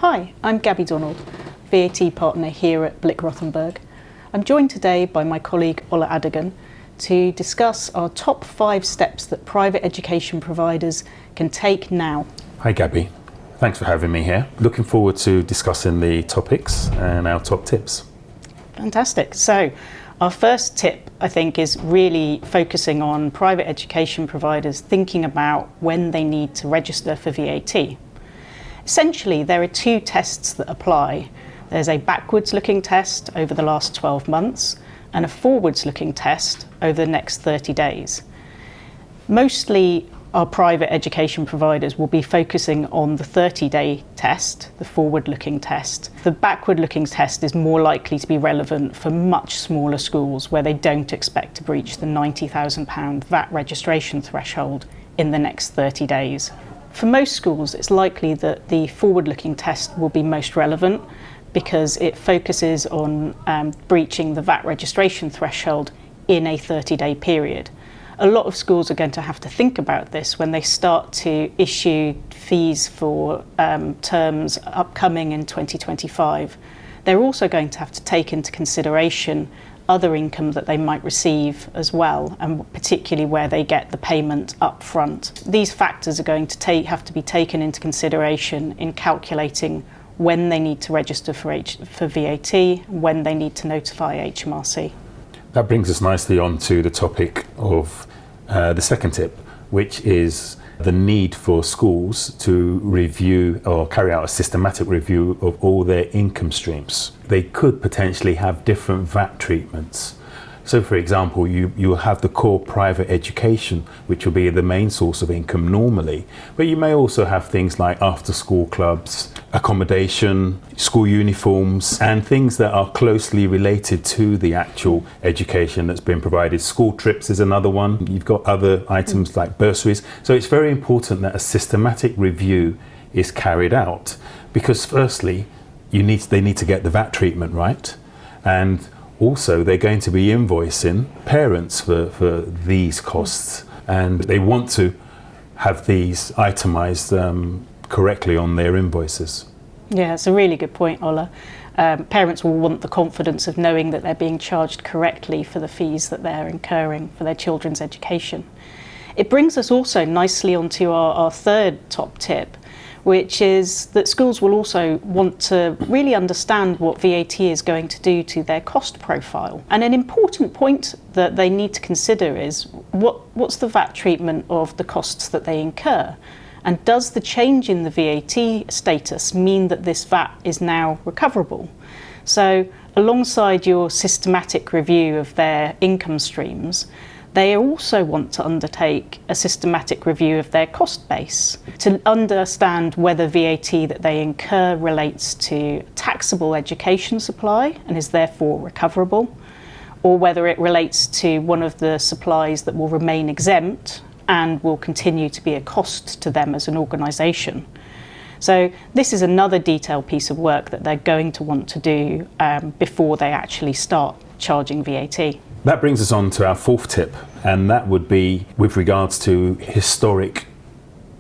Hi, I'm Gabby Donald, VAT partner here at Blick Rothenberg. I'm joined today by my colleague Ola Adigan to discuss our top 5 steps that private education providers can take now. Hi Gabby, thanks for having me here. Looking forward to discussing the topics and our top tips. Fantastic. So our first tip, I think, is really focusing on private education providers thinking about when they need to register for VAT. Essentially, there are 2 tests that apply. There's a backwards-looking test over the last 12 months and a forwards-looking test over the next 30 days. Mostly, our private education providers will be focusing on the 30-day test, the forward-looking test. The backward-looking test is more likely to be relevant for much smaller schools where they don't expect to breach the £90,000 VAT registration threshold in the next 30 days. For most schools, it's likely that the forward-looking test will be most relevant because it focuses on breaching the VAT registration threshold in a 30-day period. A lot of schools are going to have to think about this when they start to issue fees for terms upcoming in 2025. They're also going to have to take into consideration other income that they might receive as well, and particularly where they get the payment up front. These factors are going to have to be taken into consideration in calculating when they need to register for VAT, when they need to notify HMRC. That brings us nicely on to the topic of the second tip, which is the need for schools to review or carry out a systematic review of all their income streams. They could potentially have different VAT treatments. So for example, you'll have the core private education, which will be the main source of income normally, but you may also have things like after school clubs, accommodation, school uniforms, and things that are closely related to the actual education that's been provided. School trips is another one. You've got other items like bursaries. So it's very important that a systematic review is carried out because firstly, they need to get the VAT treatment right, and also they're going to be invoicing parents for these costs, and they want to have these itemized correctly on their invoices. Yeah, it's a really good point, Ola. Parents will want the confidence of knowing that they're being charged correctly for the fees that they're incurring for their children's education. It brings us also nicely onto our third top tip, which is that schools will also want to really understand what VAT is going to do to their cost profile. And an important point that they need to consider is what's the VAT treatment of the costs that they incur? And does the change in the VAT status mean that this VAT is now recoverable? So alongside your systematic review of their income streams, they also want to undertake a systematic review of their cost base to understand whether VAT that they incur relates to taxable education supply and is therefore recoverable, or whether it relates to one of the supplies that will remain exempt and will continue to be a cost to them as an organisation. So this is another detailed piece of work that they're going to want to do before they actually start charging VAT. That brings us on to our fourth tip, and that would be with regards to historic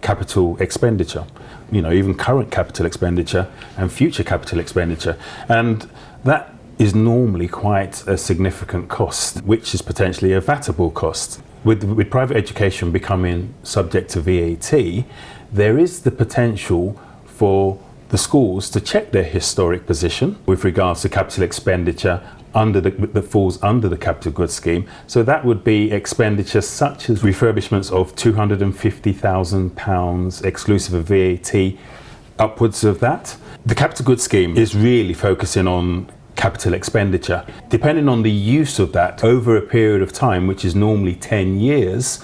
capital expenditure, even current capital expenditure and future capital expenditure. And that is normally quite a significant cost, which is potentially a VATable cost. With private education becoming subject to VAT, there is the potential for the schools to check their historic position with regards to capital expenditure that falls under the capital goods scheme. So that would be expenditure such as refurbishments of £250,000 exclusive of VAT, upwards of that. The capital goods scheme is really focusing on capital expenditure. Depending on the use of that over a period of time, which is normally 10 years,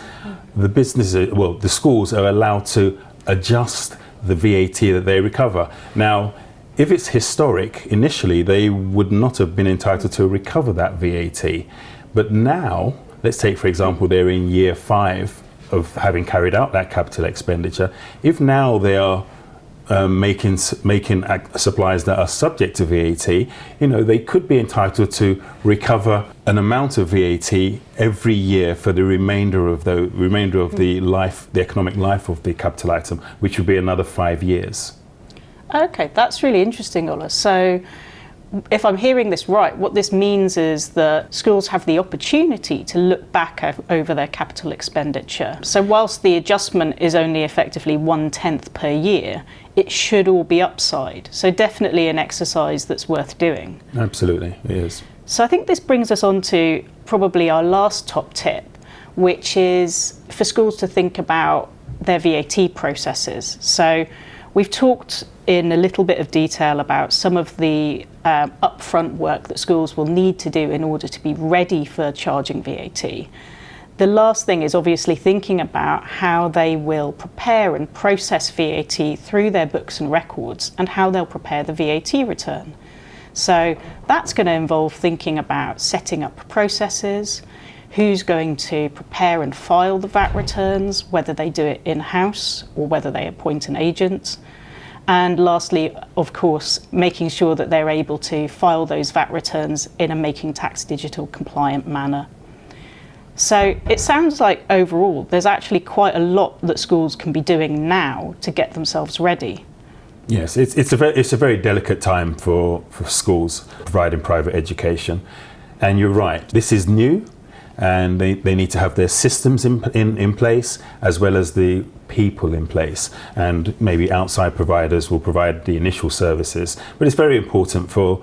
the schools are allowed to adjust the VAT that they recover. Now, if it's historic, initially they would not have been entitled to recover that VAT. But now, let's take for example, they're in year 5 of having carried out that capital expenditure. If now they are making supplies that are subject to VAT, they could be entitled to recover an amount of VAT every year for the remainder of the economic life of the capital item, which would be another 5 years. Okay, that's really interesting, Ola. So if I'm hearing this right, what this means is that schools have the opportunity to look back over their capital expenditure. So whilst the adjustment is only effectively 1/10 per year, it should all be upside. So definitely an exercise that's worth doing. Absolutely, it is. So I think this brings us on to probably our last top tip, which is for schools to think about their VAT processes. So we've talked in a little bit of detail about some of the upfront work that schools will need to do in order to be ready for charging VAT. The last thing is obviously thinking about how they will prepare and process VAT through their books and records and how they'll prepare the VAT return. So that's going to involve thinking about setting up processes, who's going to prepare and file the VAT returns, whether they do it in-house or whether they appoint an agent. And lastly, of course, making sure that they're able to file those VAT returns in a Making Tax Digital compliant manner. So it sounds like overall there's actually quite a lot that schools can be doing now to get themselves ready. Yes, it's a very delicate time for schools providing private education. And you're right, this is new, and they need to have their systems in place as well as the people in place, and maybe outside providers will provide the initial services. But it's very important for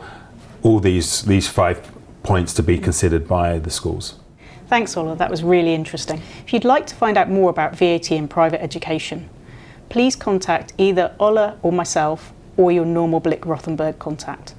all these 5 points to be considered by the schools. Thanks, Ola, that was really interesting. If you'd like to find out more about VAT in private education, please contact either Ola or myself or your normal Blick Rothenberg contact.